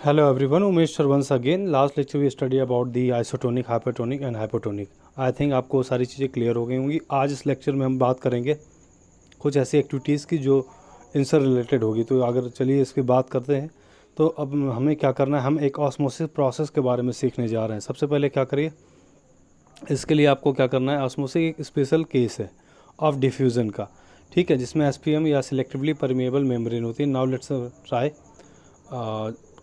Hello everyone, Umesh sir once again. Last lecture we study about the isotonic, hypertonic and hypotonic. I think आपको सारी चीज़ें clear हो गई होंगी। आज इस लेक्चर में हम बात करेंगे कुछ ऐसी एक्टिविटीज़ की जो इनसे रिलेटेड होगी। तो अगर चलिए इसकी बात करते हैं। तो अब हमें क्या करना है, हम एक ऑस्मोसिस प्रोसेस के बारे में सीखने जा रहे हैं। सबसे पहले क्या करिए, इसके लिए आपको क्या करना है, ऑस्मोसिस एक स्पेशल केस है ऑफ डिफ्यूज़न का, ठीक है, जिसमें एसपीएम या सिलेक्टिवली परमेएबल मेम्ब्रेन होती है। नाउ लेट्स ट्राई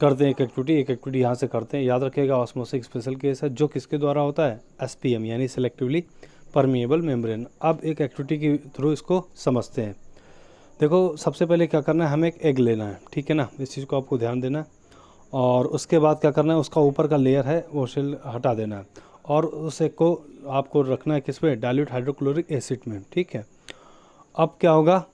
करते हैं एक एक्टिविटी यहाँ से करते हैं। याद रखिएगा ऑस्मोसिस स्पेशल केस है जो किसके द्वारा होता है, एसपीएम यानी सिलेक्टिवली परमेएबल मेम्ब्रेन। अब एक एक्टिविटी के थ्रू इसको समझते हैं। देखो सबसे पहले क्या करना है, हमें एक एग लेना है, ठीक है ना, इस चीज़ को आपको ध्यान देना है। और उसके बाद क्या करना है, उसका ऊपर का लेयर है वो शेल हटा देना है और उस एग को आपको रखना है किस पे, डाइल्यूट हाइड्रोक्लोरिक एसिड में, ठीक है। अब क्या होगा,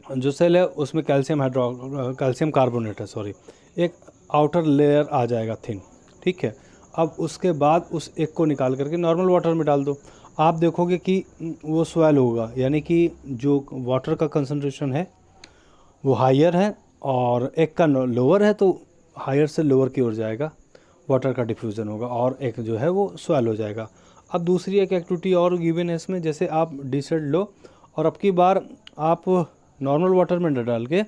जो सेल है उसमें कैल्शियम कार्बोनेट है, सॉरी, एक आउटर लेयर आ जाएगा थिन, ठीक है। अब उसके बाद उस एक को निकाल करके नॉर्मल वाटर में डाल दो। आप देखोगे कि वो स्वेल होगा, यानी कि जो वाटर का कंसंट्रेशन है वो हायर है और एक का लोअर है, तो हायर से लोअर की ओर जाएगा, वाटर का डिफ्यूज़न होगा और एक जो है वो स्वेल हो जाएगा। अब दूसरी एक एक्टिविटी और गिवन है इसमें, जैसे आप डिसर्ट लो और अब की बार आप नॉर्मल वाटर में न डाल के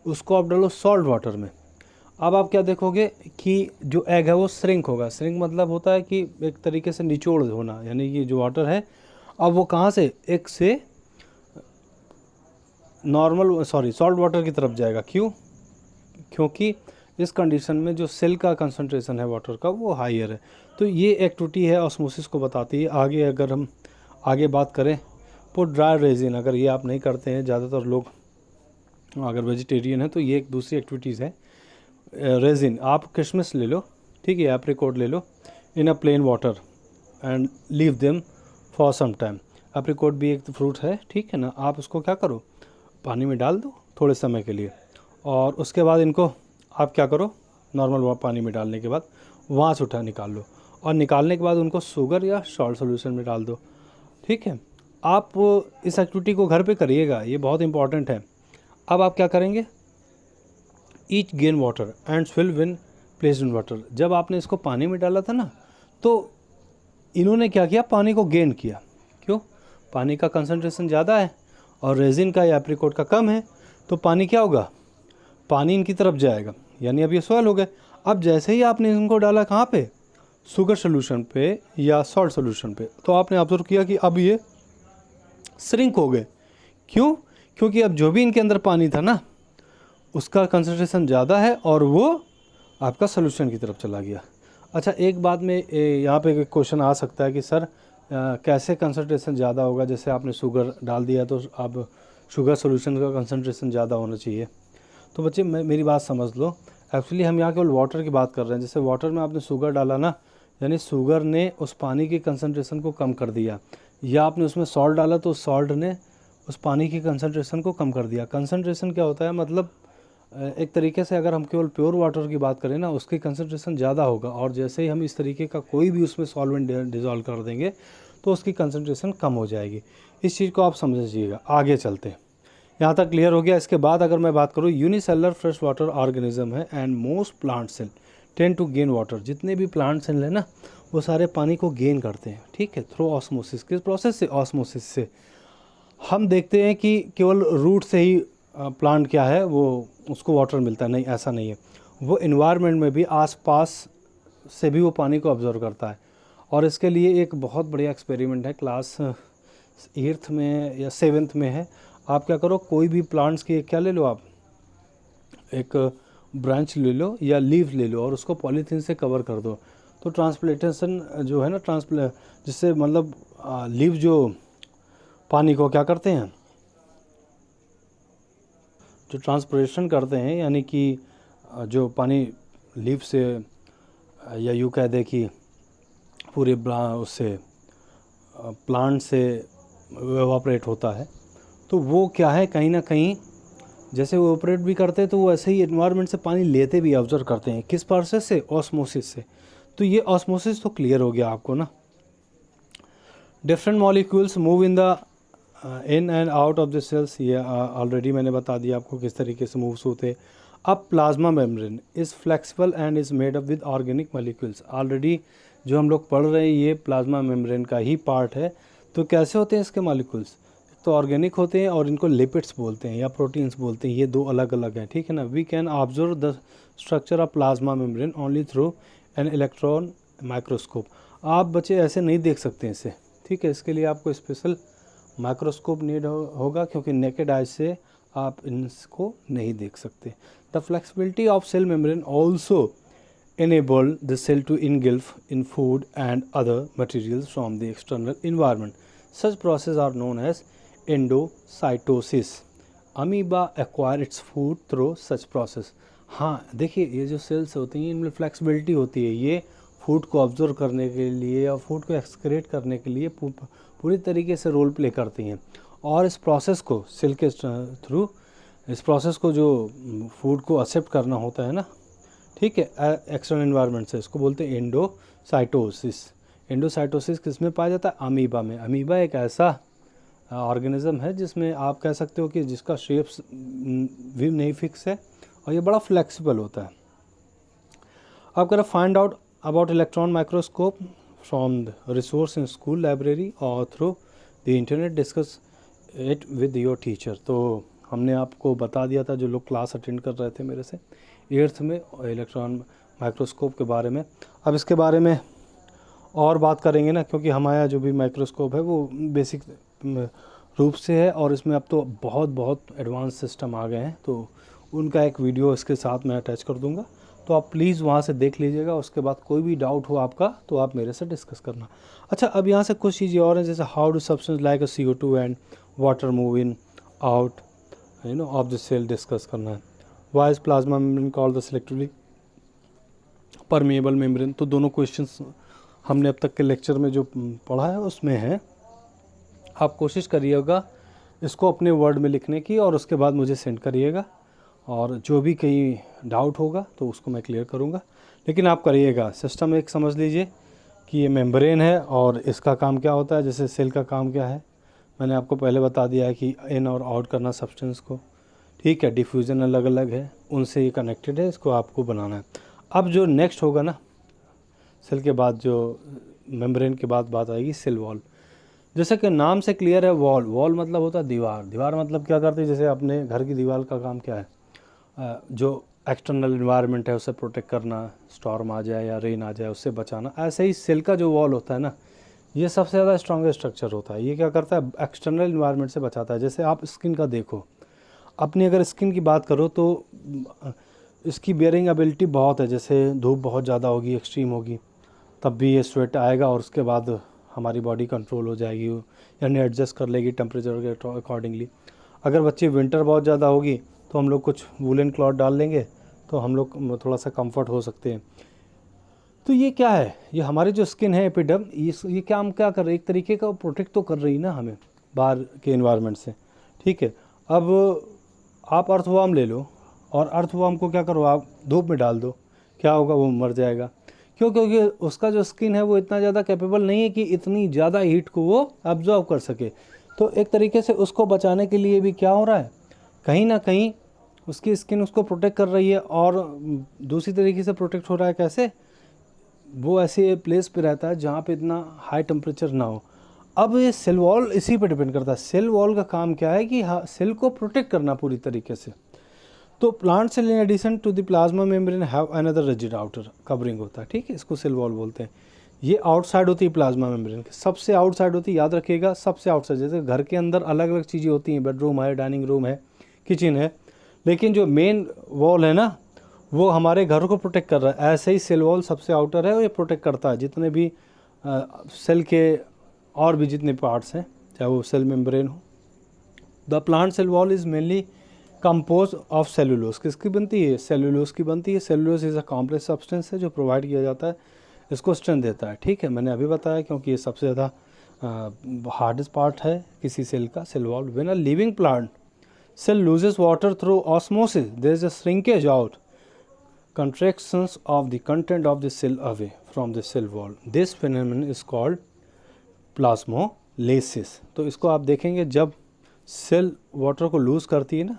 उसको आप डालो सॉल्ट वाटर में। अब आप क्या देखोगे कि जो एग है वो श्रिंक होगा। श्रिंक मतलब होता है कि एक तरीके से निचोड़ होना, यानी कि जो वाटर है अब वो कहाँ से, एक से नॉर्मल सॉल्ट वाटर की तरफ जाएगा। क्यों? क्योंकि इस कंडीशन में जो सेल का कंसंट्रेशन है वाटर का वो हायर है। तो ये एक्टिविटी है ऑस्मोसिस को बताती है। आगे अगर हम आगे बात करें, पुट ड्राई रेजिन, अगर ये आप नहीं करते हैं, ज़्यादातर लोग अगर वेजिटेरियन है तो ये एक दूसरी एक्टिविटीज़ है। रेजिन, आप किशमिश ले लो, ठीक है, एप्रिकॉट ले लो in a plain water and leave them for some time. Apricot भी एक फ्रूट है, ठीक है ना। आप उसको क्या करो, पानी में डाल दो थोड़े समय के लिए और उसके बाद इनको आप क्या करो, नॉर्मल पानी में डालने के बाद वहाँ से उठा निकाल लो और निकालने के बाद उनको शुगर या सॉल्ट सॉल्यूशन में डाल दो, ठीक है। आप इस एक्टिविटी को घर पे करिएगा, ये बहुत इंपॉर्टेंट है। अब आप क्या करेंगे, each gain water and swirl win placed in water. जब आपने इसको पानी में डाला था ना, तो इन्होंने क्या किया, पानी को गेन किया। क्यों? पानी का कंसंट्रेशन ज़्यादा है और रेजिन का या एप्रिकॉट का कम है, तो पानी क्या होगा, पानी इनकी तरफ जाएगा, यानी अब ये सॉइल हो गए। अब जैसे ही आपने इनको डाला कहाँ पे, शुगर सोल्यूशन पे या सॉल्ट सोल्यूशन पे, तो आपने ऑब्जर्व किया कि अब ये श्रिंक हो गए। क्यों? क्योंकि अब जो भी इनके अंदर पानी था ना उसका कंसंट्रेशन ज़्यादा है और वो आपका सोल्यूशन की तरफ चला गया। अच्छा, एक बात में यहाँ पे क्वेश्चन आ सकता है कि सर कैसे कंसंट्रेशन ज़्यादा होगा, जैसे आपने शुगर डाल दिया तो अब शुगर सोल्यूशन का कंसंट्रेशन ज़्यादा होना चाहिए। तो बच्चे मेरी बात समझ लो, एक्चुअली हम यहाँ केवल वाटर की बात कर रहे हैं। जैसे वाटर में आपने शुगर डाला ना, यानी शुगर ने उस पानी की कंसंट्रेशन को कम कर दिया, या आपने उसमें सॉल्ट डाला तो सॉल्ट ने उस पानी की कंसंट्रेशन को कम कर दिया। कंसंट्रेशन क्या होता है, मतलब एक तरीके से अगर हम केवल प्योर वाटर की बात करें ना, उसकी कंसंट्रेशन ज़्यादा होगा और जैसे ही हम इस तरीके का कोई भी उसमें सॉल्वेंट डिज़ोल्व कर देंगे तो उसकी कंसंट्रेशन कम हो जाएगी। इस चीज़ को आप समझिएगा। आगे चलते हैं, यहाँ तक क्लियर हो गया। इसके बाद अगर मैं बात करूँ, यूनिसेलुलर फ्रेश वाटर ऑर्गेनिज्म है and most plant cell tend to gain water. जितने भी प्लांट सेल है ना वो सारे पानी को गेन करते हैं, ठीक है, थ्रू ऑस्मोसिस। किस प्रोसेस से? ऑस्मोसिस से। हम देखते हैं कि केवल रूट से ही प्लांट क्या है वो उसको वाटर मिलता है, नहीं, ऐसा नहीं है। वो इन्वायरमेंट में भी आसपास से भी वो पानी को ऑब्जर्व करता है। और इसके लिए एक बहुत बढ़िया एक्सपेरिमेंट है, क्लास 8th में या 7th में है। आप क्या करो, कोई भी प्लांट्स की क्या ले लो, आप एक ब्रांच ले लो या लीव ले लो और उसको पॉलीथीन से कवर कर दो। तो ट्रांसप्लेटेशन जो है ना, जिससे मतलब लीव जो पानी को क्या करते हैं, जो ट्रांसपिरेशन करते हैं, यानी कि जो पानी लीफ से या यूँ कह दे कि पूरे उससे प्लांट से एवापोरेट होता है, तो वो क्या है, कहीं ना कहीं जैसे वो ऑपरेट भी करते हैं तो वो ऐसे ही एनवायरनमेंट से पानी लेते भी, ऑब्जर्व करते हैं। किस प्रोसेस से? ऑस्मोसिस से। तो ये ऑस्मोसिस तो क्लियर हो गया आपको ना। Different molecules move in the in and out of the cells, ये ऑलरेडी मैंने बता दिया आपको किस तरीके से मूव्स होते। अब plasma membrane is flexible and is made up with organic molecules. Already जो हम लोग पढ़ रहे हैं ये प्लाज्मा मेम्ब्रेन का ही पार्ट है। तो कैसे होते हैं इसके मॉलिक्यूल्स? तो ऑर्गेनिक होते हैं और इनको लिपिड्स बोलते हैं या प्रोटीन्स बोलते हैं, ये दो अलग अलग हैं, ठीक है ना। We can observe the structure of plasma membrane only through an electron microscope. आप बच्चे ऐसे नहीं देख सकते इसे, ठीक है, इसके लिए आपको स्पेशल माइक्रोस्कोप नीड होगा, क्योंकि नेकेड आई से आप इनको नहीं देख सकते। The flexibility of cell membrane also enable the cell to engulf in food and other materials from the external environment. Such processes are known as endocytosis. Amoeba acquire its food through such process. हाँ देखिए, ये जो sales होती हैं इनमें flexibility होती है, ये फूड को ऑब्जर्व करने के लिए या फूड को एक्सक्रेट करने के लिए पूरी तरीके से रोल प्ले करती हैं। और इस प्रोसेस को सेल के थ्रू, इस प्रोसेस को जो फूड को एक्सेप्ट करना होता है ना, ठीक है, एक्सटर्नल एनवायरनमेंट से, इसको बोलते हैं एंडोसाइटोसिस। एंडोसाइटोसिस किस में पाया जाता है? अमीबा में। अमीबा एक ऐसा ऑर्गेनिज्म है जिसमें आप कह सकते हो कि जिसका शेप्स भी नहीं फिक्स है और ये बड़ा फ्लेक्सिबल होता है। आप करें find out about electron microscope from the resource in school library और through the internet, discuss it with your teacher. तो हमने आपको बता दिया था, जो लोग क्लास अटेंड कर रहे थे मेरे से 8th में, इलेक्ट्रॉन माइक्रोस्कोप के बारे में। अब इसके बारे में और बात करेंगे ना, क्योंकि हमारा जो भी माइक्रोस्कोप है वो बेसिक रूप से है और इसमें अब तो बहुत एडवांस सिस्टम आ गए हैं, तो उनका एक वीडियो इसके साथ मैं अटैच कर दूंगा, तो आप प्लीज़ वहाँ से देख लीजिएगा। उसके बाद कोई भी डाउट हो आपका तो आप मेरे से डिस्कस करना। अच्छा, अब यहाँ से कुछ चीज़ें और हैं, जैसे how do substance like CO2 and water move in out of the cell discuss करना है। Why is plasma membrane called the selectively permeable membrane. तो दोनों क्वेश्चंस हमने अब तक के लेक्चर में जो पढ़ा है उसमें है। आप कोशिश करिएगा इसको अपने वर्ड में लिखने की और उसके बाद मुझे सेंड करिएगा, और जो भी कहीं डाउट होगा तो उसको मैं क्लियर करूँगा। लेकिन आप करिएगा, सिस्टम एक समझ लीजिए कि ये मेम्ब्रेन है और इसका काम क्या होता है, जैसे सेल का काम क्या है मैंने आपको पहले बता दिया है कि इन और आउट करना सब्सटेंस को, ठीक है। डिफ्यूज़न अलग अलग है, उनसे ये कनेक्टेड है, इसको आपको बनाना है। अब जो नेक्स्ट होगा ना, सेल के बाद जो मेम्ब्रेन के बाद बात आएगी सेल वॉल। जैसे कि नाम से क्लियर है, वॉल, वॉल मतलब होता है दीवार। दीवार मतलब क्या करती है, जैसे अपने घर की दीवार का काम क्या है, जो एक्सटर्नल इन्वायरमेंट है उसे प्रोटेक्ट करना, स्टॉर्म आ जाए या रेन आ जाए उससे बचाना। ऐसे ही सेल का जो वॉल होता है ना, ये सबसे ज़्यादा स्ट्रॉन्गेस्ट स्ट्रक्चर होता है। ये क्या करता है, एक्सटर्नल इन्वायरमेंट से बचाता है। जैसे आप स्किन का देखो, अपनी अगर स्किन की बात करो तो इसकी बियरिंग एबिलिटी बहुत है। जैसे धूप बहुत ज़्यादा होगी, एक्सट्रीम होगी, तब भी ये स्वेट आएगा और उसके बाद हमारी बॉडी कंट्रोल हो जाएगी, यानी एडजस्ट कर लेगी टेम्परेचर के अकॉर्डिंगली। अगर बच्चे विंटर बहुत ज़्यादा होगी तो हम लोग कुछ वूलन क्लॉथ डाल लेंगे तो हम लोग थोड़ा सा कंफर्ट हो सकते हैं। तो ये क्या है, ये हमारी जो स्किन है एपिडर्म, ये क्या हम क्या कर रहे हैं, एक तरीके का प्रोटेक्ट तो कर रही ना हमें बाहर के इन्वायरमेंट से, ठीक है। अब आप अर्थवर्म ले लो और अर्थवर्म को क्या करो, आप धूप में डाल दो, क्या होगा, वो मर जाएगा। क्यों? क्योंकि उसका जो स्किन है वो इतना ज़्यादा कैपेबल नहीं है कि इतनी ज़्यादा हीट को वो अब्जॉर्व कर सके। तो एक तरीके से उसको बचाने के लिए भी क्या हो रहा है, कहीं ना कहीं उसकी स्किन उसको प्रोटेक्ट कर रही है, और दूसरी तरीके से प्रोटेक्ट हो रहा है कैसे, वो ऐसे प्लेस पे रहता है जहाँ पे इतना हाई टेम्परेचर ना हो। अब ये सेल वॉल इसी पे डिपेंड करता है। सेल वॉल का काम क्या है कि सेल को प्रोटेक्ट करना पूरी तरीके से। तो plant cell in addition to the plasma membrane have another rigid outer covering होता है, ठीक है, इसको सेल वॉल बोलते हैं। ये आउटसाइड होती है प्लाज्मा मेम्ब्रेन के, सबसे आउटसाइड होती है, याद रखिएगा, सबसे आउटसाइड। जैसे घर के अंदर अलग अलग चीज़ें होती हैं, बेडरूम है, डाइनिंग रूम है, किचन है, लेकिन जो मेन वॉल है ना वो हमारे घर को प्रोटेक्ट कर रहा है। ऐसे ही सेल वॉल सबसे आउटर है, वो ये प्रोटेक्ट करता है जितने भी सेल के और भी जितने पार्ट्स हैं, चाहे वो सेल मेम्ब्रेन हो। The plant cell wall is mainly compose of cellulose. किसकी बनती है, सेलुलोज की बनती है। Cellulose is a complex substance है जो प्रोवाइड किया जाता है, इसको स्ट्रेंथ देता है, ठीक है, मैंने अभी बताया, क्योंकि ये सबसे ज़्यादा हार्डेस्ट पार्ट है किसी सेल का, cell wall. When a living plant cell loses water through osmosis, there is a shrinkage out, contractions of the content of the cell away from the cell wall. This phenomenon is called plasmolysis. तो इसको आप देखेंगे, जब cell water को loose करती है ना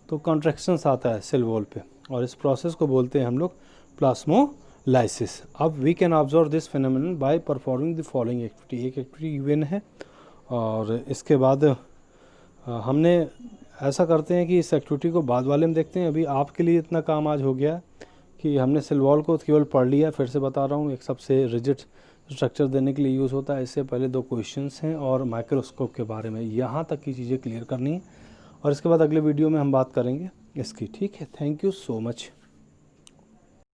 तो कॉन्ट्रैक्शंस आता है सेल वॉल पे, और इस प्रोसेस को बोलते हैं हम लोग प्लाज्मोलाइसिस। अब we can observe this phenomenon by performing the following activity. एक एक्टिविटी गिवन है और इसके बाद हमने ऐसा करते हैं कि इस एक्टिविटी को बाद वाले में देखते हैं। अभी आपके लिए इतना काम आज हो गया कि हमने सेल वॉल को केवल पढ़ लिया। फिर से बता रहा हूँ, एक सबसे रिजिड स्ट्रक्चर देने के लिए यूज़ होता है। इससे पहले 2 क्वेश्चंस हैं और माइक्रोस्कोप के बारे में यहाँ तक की चीज़ें क्लियर करनी है और इसके बाद अगले वीडियो में हम बात करेंगे इसकी। ठीक है, थैंक यू सो मच।